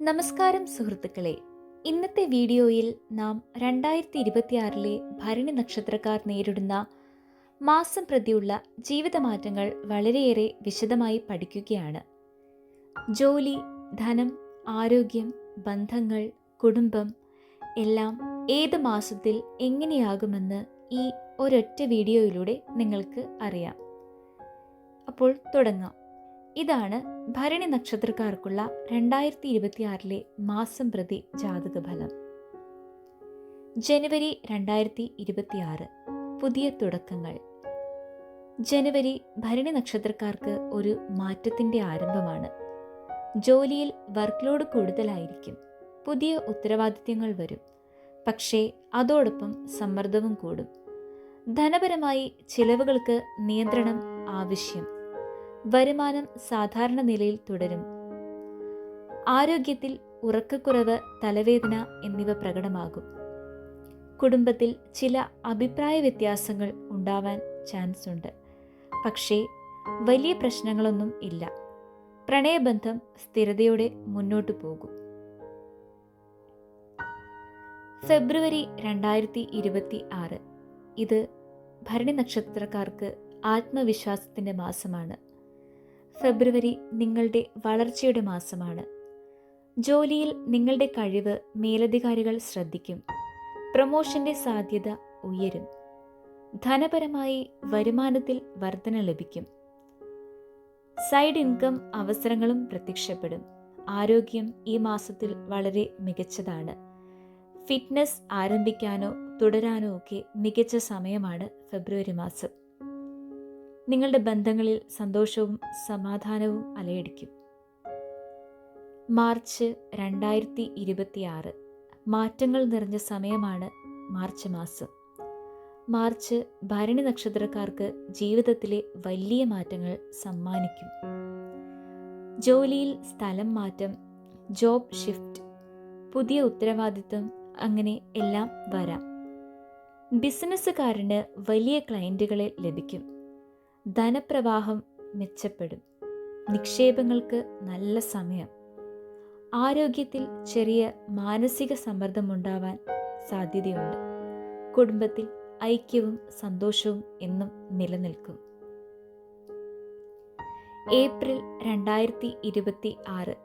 നമസ്കാരം സുഹൃത്തുക്കളെ. ഇന്നത്തെ വീഡിയോയിൽ നാം 2026 ഭരണി നക്ഷത്രക്കാർ നേരിടുന്ന മാസം പ്രതിയുള്ള ജീവിതമാറ്റങ്ങൾ വളരെയേറെ വിശദമായി പഠിക്കുകയാണ്. ജോലി, ധനം, ആരോഗ്യം, ബന്ധങ്ങൾ, കുടുംബം എല്ലാം ഏത് മാസത്തിൽ എങ്ങനെയാകുമെന്ന് ഈ ഒരൊറ്റ വീഡിയോയിലൂടെ നിങ്ങൾക്ക് അറിയാം. അപ്പോൾ തുടങ്ങാം. ഇതാണ് ഭരണി നക്ഷത്രക്കാർക്കുള്ള 2026 മാസം പ്രതി ജാതകഫലം. ജനുവരി 2026 പുതിയ തുടക്കങ്ങൾ. ജനുവരി ഭരണി നക്ഷത്രക്കാർക്ക് ഒരു മാറ്റത്തിന്റെ ആരംഭമാണ്. ജോലിയിൽ വർക്ക് ലോഡ് കൂടുതലായിരിക്കും. പുതിയ ഉത്തരവാദിത്തങ്ങൾ വരും. പക്ഷേ അതോടൊപ്പം സമ്മർദ്ദവും കൂടും. ധനപരമായി ചിലവുകൾക്ക് നിയന്ത്രണം ആവശ്യം. വരുമാനം സാധാരണ നിലയിൽ തുടരും. ആരോഗ്യത്തിൽ ഉറക്കക്കുറവ്, തലവേദന എന്നിവ പ്രകടമാകും. കുടുംബത്തിൽ ചില അഭിപ്രായ വ്യത്യാസങ്ങൾ ഉണ്ടാവാൻ ചാൻസ് ഉണ്ട്. പക്ഷേ വലിയ പ്രശ്നങ്ങളൊന്നും ഇല്ല. പ്രണയബന്ധം സ്ഥിരതയോടെ മുന്നോട്ടു പോകും. ഫെബ്രുവരി 2026 ഇത് ഭരണി നക്ഷത്രക്കാർക്ക് ആത്മവിശ്വാസത്തിന്റെ മാസമാണ്. ഫെബ്രുവരി നിങ്ങളുടെ വളർച്ചയുടെ മാസമാണ്. ജോലിയിൽ നിങ്ങളുടെ കഴിവ് മേലധികാരികൾ ശ്രദ്ധിക്കും. പ്രൊമോഷന്റെ സാധ്യത ഉയരും. ധനപരമായി വരുമാനത്തിൽ വർധന ലഭിക്കും. സൈഡ് ഇൻകം അവസരങ്ങളും പ്രത്യക്ഷപ്പെടും. ആരോഗ്യം ഈ മാസത്തിൽ വളരെ മികച്ചതാണ്. ഫിറ്റ്നസ് ആരംഭിക്കാനോ തുടരാനോ ഒക്കെ മികച്ച സമയമാണ് ഫെബ്രുവരി മാസം. നിങ്ങളുടെ ബന്ധങ്ങളിൽ സന്തോഷവും സമാധാനവും അലയടിക്കും. മാർച്ച് 2026 മാറ്റങ്ങൾ നിറഞ്ഞ സമയമാണ് മാർച്ച് മാസം. മാർച്ച് ഭരണി നക്ഷത്രക്കാർക്ക് ജീവിതത്തിലെ വലിയ മാറ്റങ്ങൾ സമ്മാനിക്കും. ജോലിയിൽ സ്ഥലം മാറ്റം, ജോബ് ഷിഫ്റ്റ്, പുതിയ ഉത്തരവാദിത്തം, അങ്ങനെ എല്ലാം വരാം. ബിസിനസ്സുകാരന് വലിയ ക്ലയന്റുകളെ ലഭിക്കും. ധനപ്രവാഹം മെച്ചപ്പെടും. നിക്ഷേപങ്ങൾക്ക് നല്ല സമയം. ആരോഗ്യത്തിൽ ചെറിയ മാനസിക സമ്മർദ്ദമുണ്ടാവാൻ സാധ്യതയുണ്ട്. കുടുംബത്തിൽ ഐക്യവും സന്തോഷവും എന്നും നിലനിൽക്കും. ഏപ്രിൽ 2026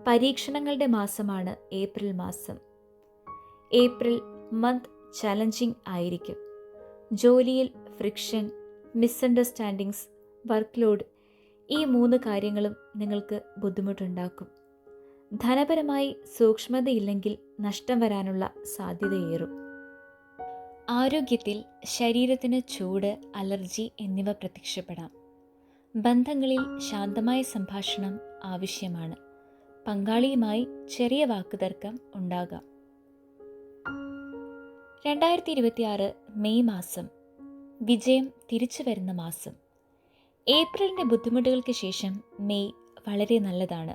പരീക്ഷണങ്ങളുടെ മാസമാണ് ഏപ്രിൽ മാസം. ഏപ്രിൽ മന്ത് ചലഞ്ചിങ് ആയിരിക്കും. ജോലിയിൽ ഫ്രിക്ഷൻ, മിസ്അണ്ടർസ്റ്റാൻഡിങ്സ്, വർക്ക് ലോഡ്, ഈ 3 കാര്യങ്ങളും നിങ്ങൾക്ക് ബുദ്ധിമുട്ടുണ്ടാക്കും. ധനപരമായി സൂക്ഷ്മതയില്ലെങ്കിൽ നഷ്ടം വരാനുള്ള സാധ്യതയേറും. ആരോഗ്യത്തിൽ ശരീരത്തിന് ചൂട്, അലർജി എന്നിവ പ്രത്യക്ഷപ്പെടാം. ബന്ധങ്ങളിൽ ശാന്തമായ സംഭാഷണം ആവശ്യമാണ്. പങ്കാളിയുമായി ചെറിയ വാക്കുതർക്കം ഉണ്ടാകാം. 2026 മെയ് മാസം വിജയം തിരിച്ചു വരുന്ന മാസം. ഏപ്രിലിൻ്റെ ബുദ്ധിമുട്ടുകൾക്ക് ശേഷം മെയ് വളരെ നല്ലതാണ്.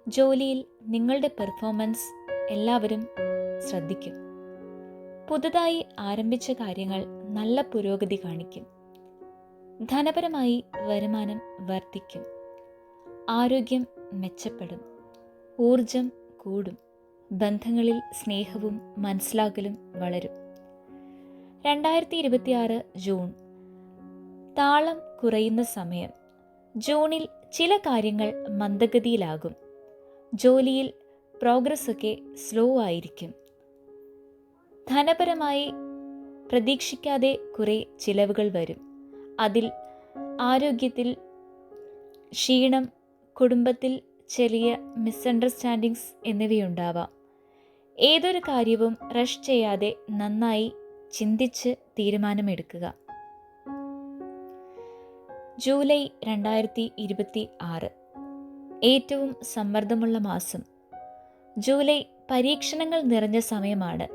ജോലിയിൽ നിങ്ങളുടെ പെർഫോമൻസ് എല്ലാവരും ശ്രദ്ധിക്കും. പുതുതായി ആരംഭിച്ച കാര്യങ്ങൾ നല്ല പുരോഗതി കാണിക്കും. ധനപരമായി വരുമാനം വർദ്ധിക്കും. ആരോഗ്യം മെച്ചപ്പെടും. ഊർജം കൂടും. ബന്ധങ്ങളിൽ സ്നേഹവും മനസ്സിലാക്കലും വളരും. 2026 ജൂൺ താളം കുറയുന്ന സമയം. ജൂണിൽ ചില കാര്യങ്ങൾ മന്ദഗതിയിലാകും. ജോലിയിൽ പ്രോഗ്രസ് ഒക്കെ സ്ലോ ആയിരിക്കും. ധനപരമായി പ്രതീക്ഷിക്കാതെ കുറേ ചിലവുകൾ വരും. അതിൽ ആരോഗ്യത്തിൽ ക്ഷീണം, കുടുംബത്തിൽ ചെറിയ മിസ്അണ്ടർസ്റ്റാൻഡിങ്സ് എന്നിവയുണ്ടാവാം. ഏതൊരു കാര്യവും റഷ് ചെയ്യാതെ നന്നായി ചിന്തിച്ച് തീരുമാനമെടുക്കുക. ജൂലൈ 2026 ഏറ്റവും സമ്മർദ്ദമുള്ള മാസം. ജൂലൈ പരീക്ഷണങ്ങൾ നിറഞ്ഞ സമയമാണ്.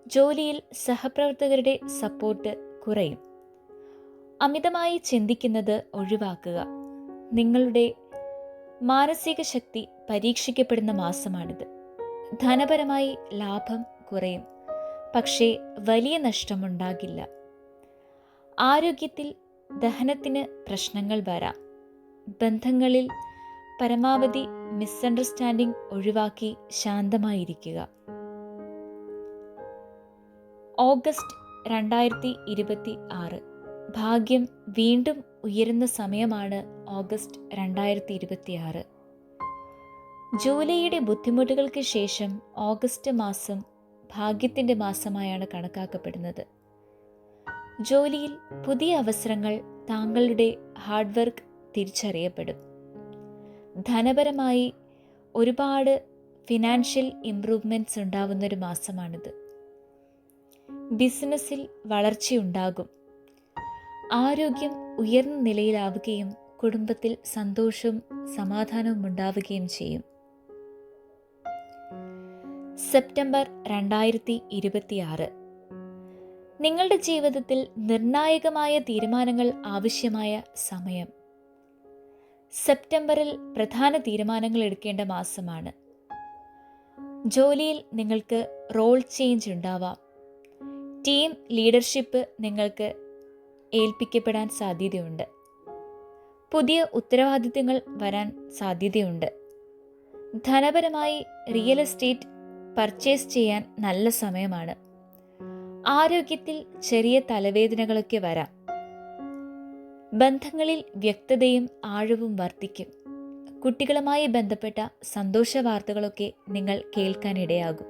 ജോലിയിൽ സഹപ്രവർത്തകരുടെ സപ്പോർട്ട് കുറയും. അമിതമായി ചിന്തിക്കുന്നത് ഒഴിവാക്കുക. നിങ്ങളുടെ മാനസിക ശക്തി പരീക്ഷിക്കപ്പെടുന്ന മാസമാണിത്. ധനപരമായി ലാഭം കുറയും. പക്ഷേ വലിയ നഷ്ടമുണ്ടാകില്ല. ആരോഗ്യത്തിൽ ദഹനത്തിന് പ്രശ്നങ്ങൾ വരാം. ബന്ധങ്ങളിൽ പരമാവധി മിസ്അണ്ടർസ്റ്റാൻഡിംഗ് ഒഴിവാക്കി ശാന്തമായിരിക്കുക. ഓഗസ്റ്റ് 2026. ഭാഗ്യം വീണ്ടും ഉയരുന്ന സമയമാണ് ഓഗസ്റ്റ് 2026. ജൂലൈയുടെ ബുദ്ധിമുട്ടുകൾക്ക് ശേഷം ഓഗസ്റ്റ് മാസം ഭാഗ്യത്തിൻ്റെ മാസമായാണ് കണക്കാക്കപ്പെടുന്നത്. ജോലിയിൽ പുതിയ അവസരങ്ങൾ, താങ്കളുടെ ഹാർഡ് വർക്ക് തിരിച്ചറിയപ്പെടും. ധനപരമായി ഒരുപാട് ഫിനാൻഷ്യൽ ഇംപ്രൂവ്മെൻറ്റ്സ് ഉണ്ടാവുന്നൊരു മാസമാണിത്. ബിസിനസ്സിൽ വളർച്ചയുണ്ടാകും. ആരോഗ്യം ഉയർന്ന നിലയിലാവുകയും കുടുംബത്തിൽ സന്തോഷവും സമാധാനവും ഉണ്ടാവുകയും ചെയ്യും. സെപ്റ്റംബർ 2026. നിങ്ങളുടെ ജീവിതത്തിൽ നിർണായകമായ തീരുമാനങ്ങൾ ആവശ്യമായ സമയം. സെപ്റ്റംബറിൽ പ്രധാന തീരുമാനങ്ങൾ എടുക്കേണ്ട മാസമാണ്. ജോലിയിൽ നിങ്ങൾക്ക് റോൾ ചേഞ്ച് ഉണ്ടാവാം. ടീം ലീഡർഷിപ്പ് നിങ്ങൾക്ക് ഏൽപ്പിക്കപ്പെടാൻ സാധ്യതയുണ്ട്. പുതിയ ഉത്തരവാദിത്തങ്ങൾ വരാൻ സാധ്യതയുണ്ട്. ധനപരമായി റിയൽ എസ്റ്റേറ്റ് പർച്ചേസ് ചെയ്യാൻ നല്ല സമയമാണ്. ആരോഗ്യത്തിൽ ചെറിയ തലവേദനകളൊക്കെ വരാം. ബന്ധങ്ങളിൽ വ്യക്തതയും ആഴവും വർദ്ധിക്കും. കുട്ടികളുമായി ബന്ധപ്പെട്ട സന്തോഷ വാർത്തകളൊക്കെ നിങ്ങൾ കേൾക്കാനിടയാകും.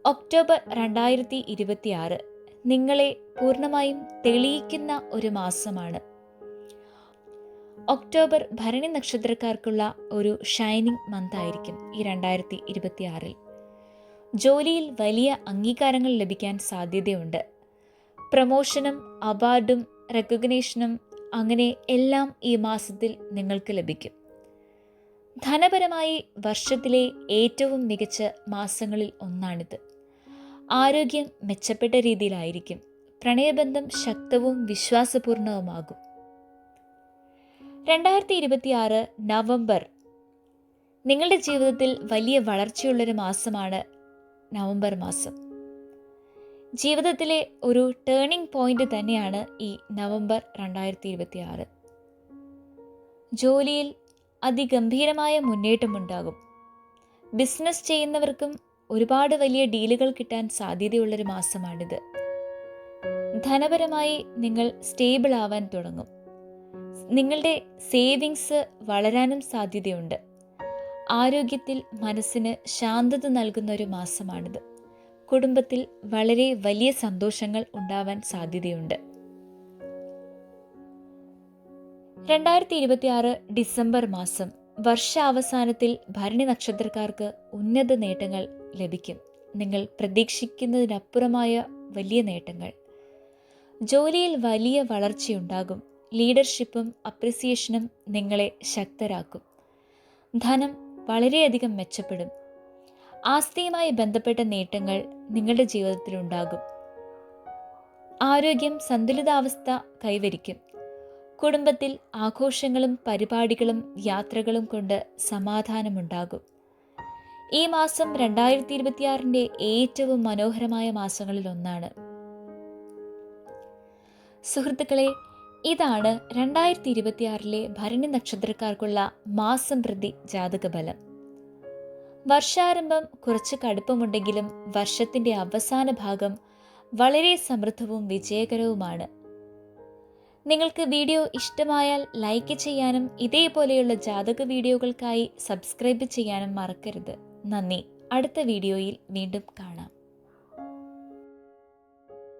ഒക്ടോബർ 2026 നിങ്ങളെ പൂർണ്ണമായും തെളിയിക്കുന്ന ഒരു മാസമാണ്. ഒക്ടോബർ ഭരണി നക്ഷത്രക്കാർക്കുള്ള ഒരു ഷൈനിങ് മന്ത് ആയിരിക്കും ഈ 2026. ജോലിയിൽ വലിയ അംഗീകാരങ്ങൾ ലഭിക്കാൻ സാധ്യതയുണ്ട്. പ്രമോഷനും അവാർഡും റെക്കഗ്നേഷനും അങ്ങനെ എല്ലാം ഈ മാസത്തിൽ നിങ്ങൾക്ക് ലഭിക്കും. ധനപരമായി വർഷത്തിലെ ഏറ്റവും മികച്ച മാസങ്ങളിൽ ഒന്നാണിത്. ആരോഗ്യം മെച്ചപ്പെട്ട രീതിയിലായിരിക്കും. പ്രണയബന്ധം ശക്തവും വിശ്വാസപൂർണവുമാകും. 2026 നവംബർ നിങ്ങളുടെ ജീവിതത്തിൽ വലിയ വളർച്ചയുള്ളൊരു മാസമാണ് നവംബർ മാസം. ജീവിതത്തിലെ ഒരു ടേണിംഗ് പോയിന്റ് തന്നെയാണ് ഈ നവംബർ 2026. ജോലിയിൽ അതിഗംഭീരമായ മുന്നേറ്റമുണ്ടാകും. ബിസിനസ് ചെയ്യുന്നവർക്കും ഒരുപാട് വലിയ ഡീലുകൾ കിട്ടാൻ സാധ്യതയുള്ളൊരു മാസമാണിത്. ധനപരമായി നിങ്ങൾ സ്റ്റേബിൾ ആവാൻ തുടങ്ങും. നിങ്ങളുടെ സേവിങ്സ് വളരാനും സാധ്യതയുണ്ട്. ആരോഗ്യത്തിൽ മനസ്സിന് ശാന്തത നൽകുന്ന ഒരു മാസമാണിത്. കുടുംബത്തിൽ വളരെ വലിയ സന്തോഷങ്ങൾ ഉണ്ടാവാൻ സാധ്യതയുണ്ട്. 2026 ഡിസംബർ മാസം വർഷാവസാനത്തിൽ ഭരണി നക്ഷത്രക്കാർക്ക് ഉന്നത നേട്ടങ്ങൾ ലഭിക്കും. നിങ്ങൾ പ്രതീക്ഷിക്കുന്നതിനപ്പുറമായ വലിയ നേട്ടങ്ങൾ. ജോലിയിൽ വലിയ വളർച്ചയുണ്ടാകും. ലീഡർഷിപ്പും അപ്രിസിയേഷനും നിങ്ങളെ ശക്തരാക്കും. ധനം വളരെയധികം മെച്ചപ്പെടും. ആസ്തിയുമായി ബന്ധപ്പെട്ട നേട്ടങ്ങൾ നിങ്ങളുടെ ജീവിതത്തിലുണ്ടാകും. ആരോഗ്യം സന്തുലിതാവസ്ഥ കൈവരിക്കും. കുടുംബത്തിൽ ആഘോഷങ്ങളും പരിപാടികളും യാത്രകളും കൊണ്ട് സമാധാനമുണ്ടാകും. ഈ മാസം 2026 ഏറ്റവും മനോഹരമായ മാസങ്ങളിൽ ഒന്നാണ്. സുഹൃത്തുക്കളെ, ഇതാണ് 2026 ഭരണി നക്ഷത്രക്കാർക്കുള്ള മാസം പ്രതി ജാതകഫലം. വർഷാരംഭം കുറച്ച് കടുപ്പമുണ്ടെങ്കിലും വർഷത്തിൻ്റെ അവസാന ഭാഗം വളരെ സമൃദ്ധവും വിജയകരവുമാണ്. നിങ്ങൾക്ക് വീഡിയോ ഇഷ്ടമായാൽ ലൈക്ക് ചെയ്യാനും ഇതേപോലെയുള്ള ജാതക വീഡിയോകൾക്കായി സബ്സ്ക്രൈബ് ചെയ്യാനും മറക്കരുത്. നന്ദി. അടുത്ത വീഡിയോയിൽ വീണ്ടും കാണാം.